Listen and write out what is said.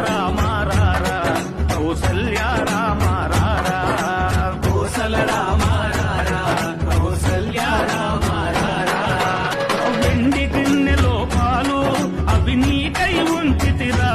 రామ రారా కౌసల్య రామ రారా కోసల రామ రారా కౌసల్య రామ రారా వెండి గిన్నెలో పాలు అవి నీకై ఉంచితిరా